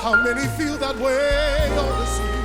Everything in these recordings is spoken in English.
How many feel that way on this evening?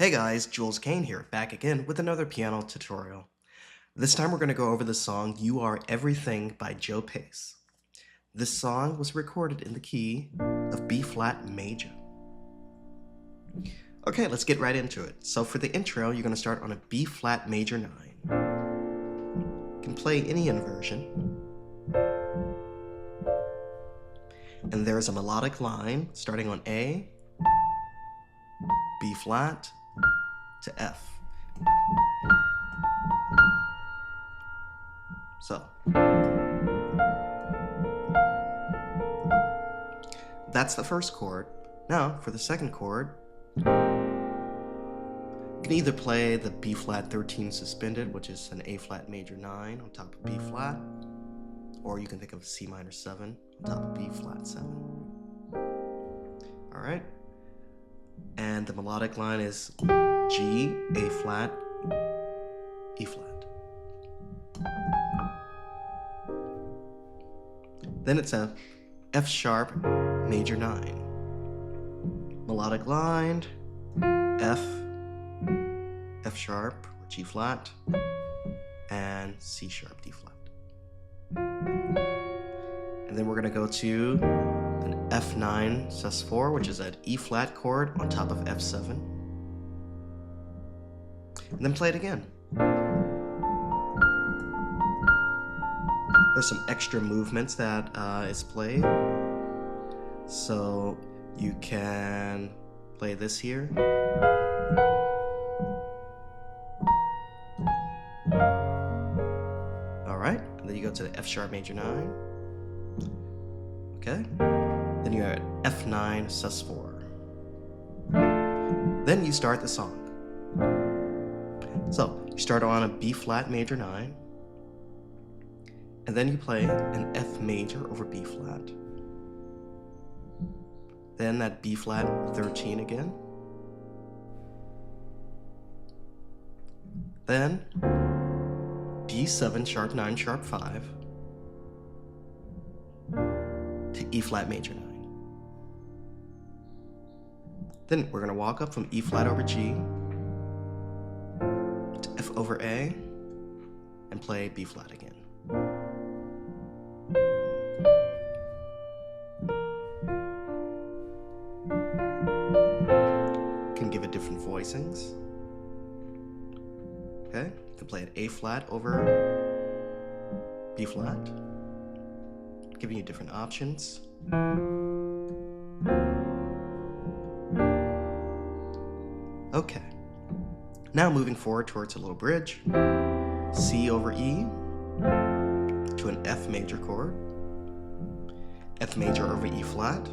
Hey guys, Jules Kain here, back again with another piano tutorial. This time we're going to go over the song You Are Everything by Joe Pace. This song was recorded in the key of B-flat major. Okay, let's get right into it. So for the intro, you're going to start on a B-flat major 9. You can play any inversion. And there's a melodic line starting on A, B-flat, to F. So that's the first chord. Now for the second chord, you can either play the B flat 13 suspended, which is an A flat major 9 on top of B flat, or you can think of C minor 7 on top of B flat 7. All right. And the melodic line is G, A flat, E flat. Then it's a F sharp major 9. Melodic line, F, F sharp, or G flat, and C sharp, D flat. And then we're going to go to an F9 sus4, which is an E flat chord on top of F7. And then play it again. There's some extra movements that is played. So you can play this here. All right, and then you go to the F sharp major 9. Okay, then you're at F9 sus4. Then you start the song. So you start on a B flat major 9, and then you play an F major over B flat. Then that B flat 13 again. Then D7 sharp 9 sharp 5 to E flat major 9. Then we're going to walk up from E flat over G to F over A and play B flat again. Can give it different voicings. Okay, you can play it A flat over B flat, giving you different options. Okay, now moving forward towards a little bridge. C over E to an F major chord, F major over E flat,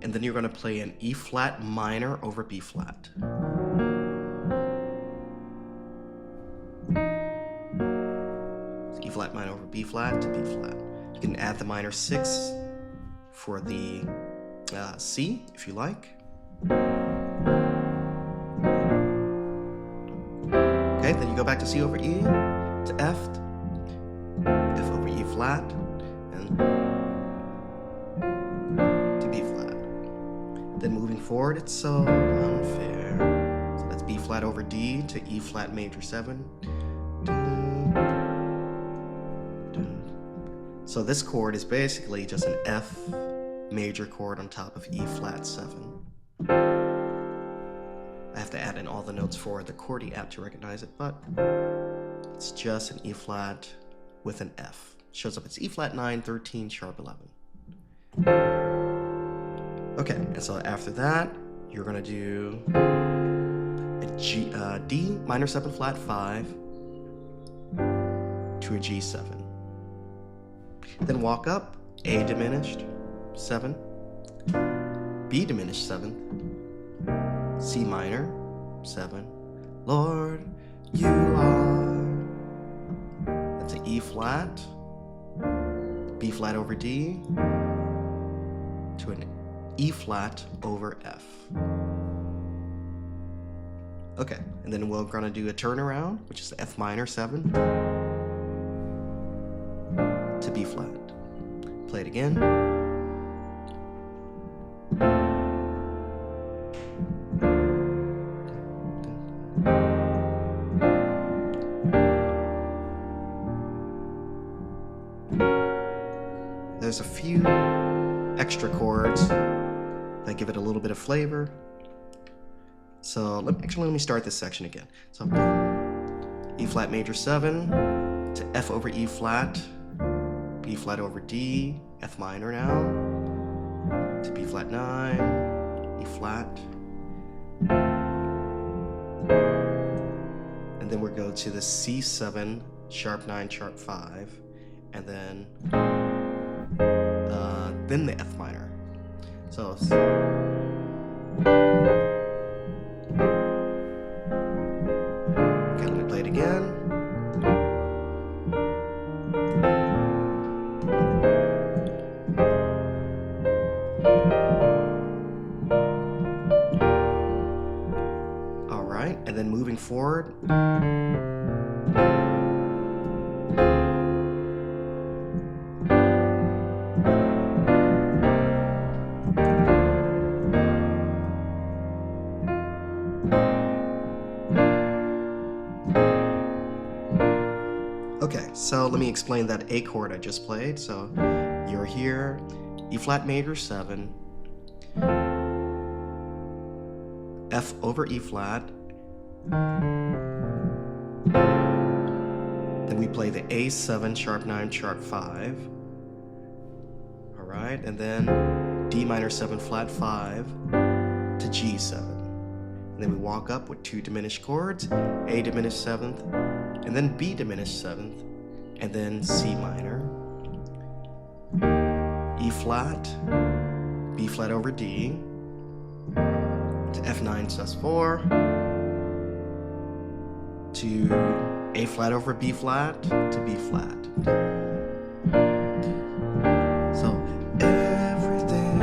and then you're going to play an E flat minor over B flat. E flat minor over B flat to B flat. You can add the minor 6 for the C if you like. Okay, then you go back to C over E to F, F over E flat, and to B flat. Then moving forward, it's so unfair. So that's B flat over D to E flat major 7. So this chord is basically just an F major chord on top of E flat 7. I have to add in all the notes for the Chordy app to recognize it, but it's just an E flat with an F. It shows up as E flat 9, 13, sharp 11. Okay, and so after that, you're gonna do a D minor 7 flat 5 to a G7. Then walk up, A diminished 7, B diminished 7, C minor 7, Lord, you are. That's an E flat, B flat over D to an E flat over F. Okay, and then we're gonna do a turnaround, which is F minor 7 to B flat. Play it again. extra chords that give it a little bit of flavor. So let me start this section again. So E flat major 7 to F over E flat, B flat over D, F minor now, to B flat 9, E flat. And then we'll go to the C7, sharp 9, sharp 5, and then the F minor. So okay, let me play it again. All right, and then moving forward. Okay, so let me explain that A chord I just played. So you're here, E flat major 7, F over E flat, then we play the A7, sharp 9, sharp 5, all right, and then D minor 7 flat 5 to G7. And then we walk up with 2 diminished chords, A diminished 7th, and then B diminished 7th, and then C minor, E flat, B flat over D, to F9 sus4, to A flat over B flat, to B flat. So everything,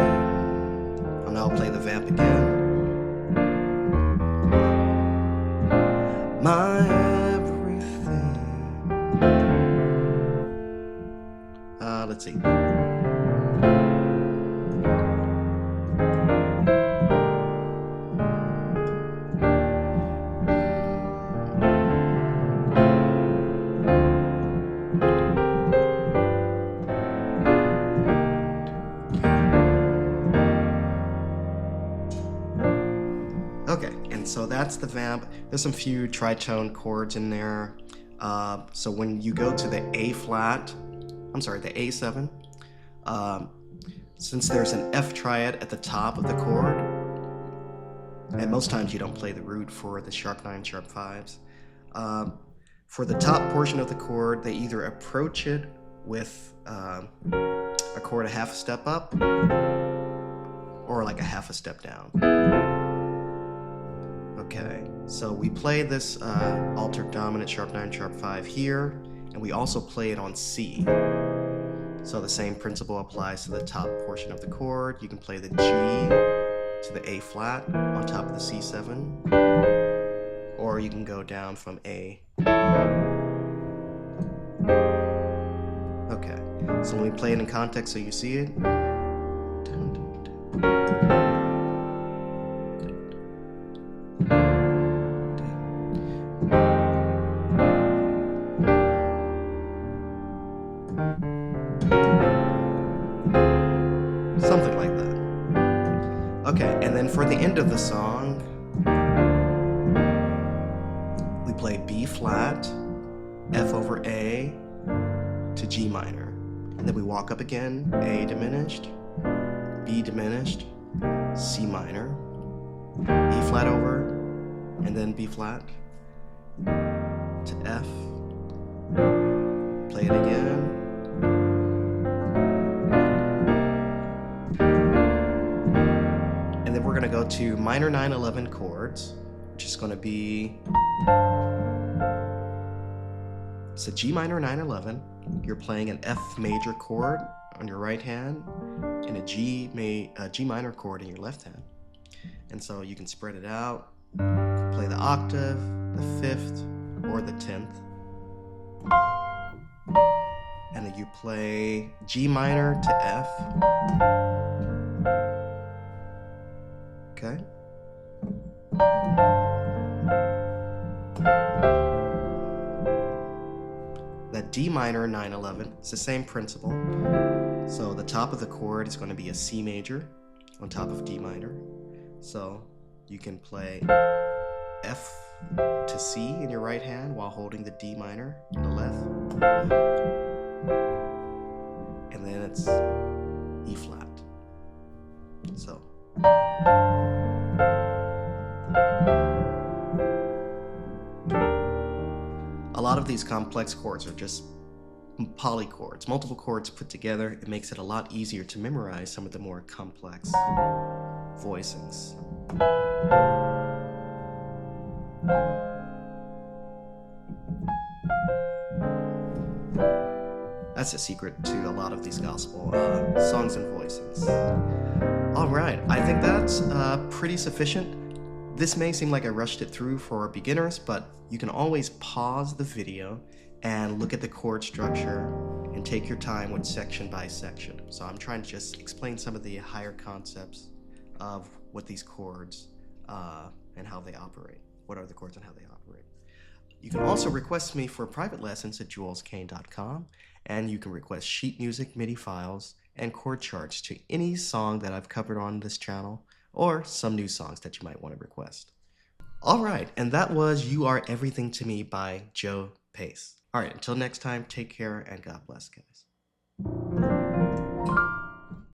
and I'll play the vamp again. My everything. Let's see. Okay, and so that's the vamp. There's some few tritone chords in there. So when you go to the A flat, the A7, since there's an F triad at the top of the chord, and most times you don't play the root for the sharp 9, sharp 5s. For the top portion of the chord, they either approach it with a chord a half a step up or like a half a step down. Okay, so we play this altered dominant sharp 9, sharp 5 here, and we also play it on C. So the same principle applies to the top portion of the chord. You can play the G to the A flat on top of the C7, or you can go down from A. Okay, so let me play it in context so you see it. Something like that. Okay, and then for the end of the song, we play B flat, F over A to G minor. And then we walk up again, A diminished, B diminished, C minor, E flat over, and then B flat to F. Play it again. And then we're gonna go to minor 9/11 chords, which is gonna be, it's a G minor 9/11. You're playing an F major chord on your right hand and a G minor chord in your left hand. And so you can spread it out, play the octave, the 5th, or the 10th. And then you play G minor to F. Okay. That D minor 9/11, it's the same principle. So the top of the chord is going to be a C major on top of D minor. So you can play F to C in your right hand while holding the D minor in the left. And then it's E flat. So. A lot of these complex chords are just polychords, multiple chords put together. It makes it a lot easier to memorize some of the more complex voicings. That's the secret to a lot of these gospel songs and voicings. All right, I think that's pretty sufficient. This may seem like I rushed it through for beginners, but you can always pause the video and look at the chord structure and take your time with section by section. So I'm trying to just explain some of the higher concepts of what these chords and how they operate. What are the chords and how they operate? You can also request me for private lessons at juleskain.com, and you can request sheet music, MIDI files, and chord charts to any song that I've covered on this channel, or some new songs that you might want to request. All right, and that was You Are Everything to Me by Joe Pace. All right, until next time, take care and God bless, guys.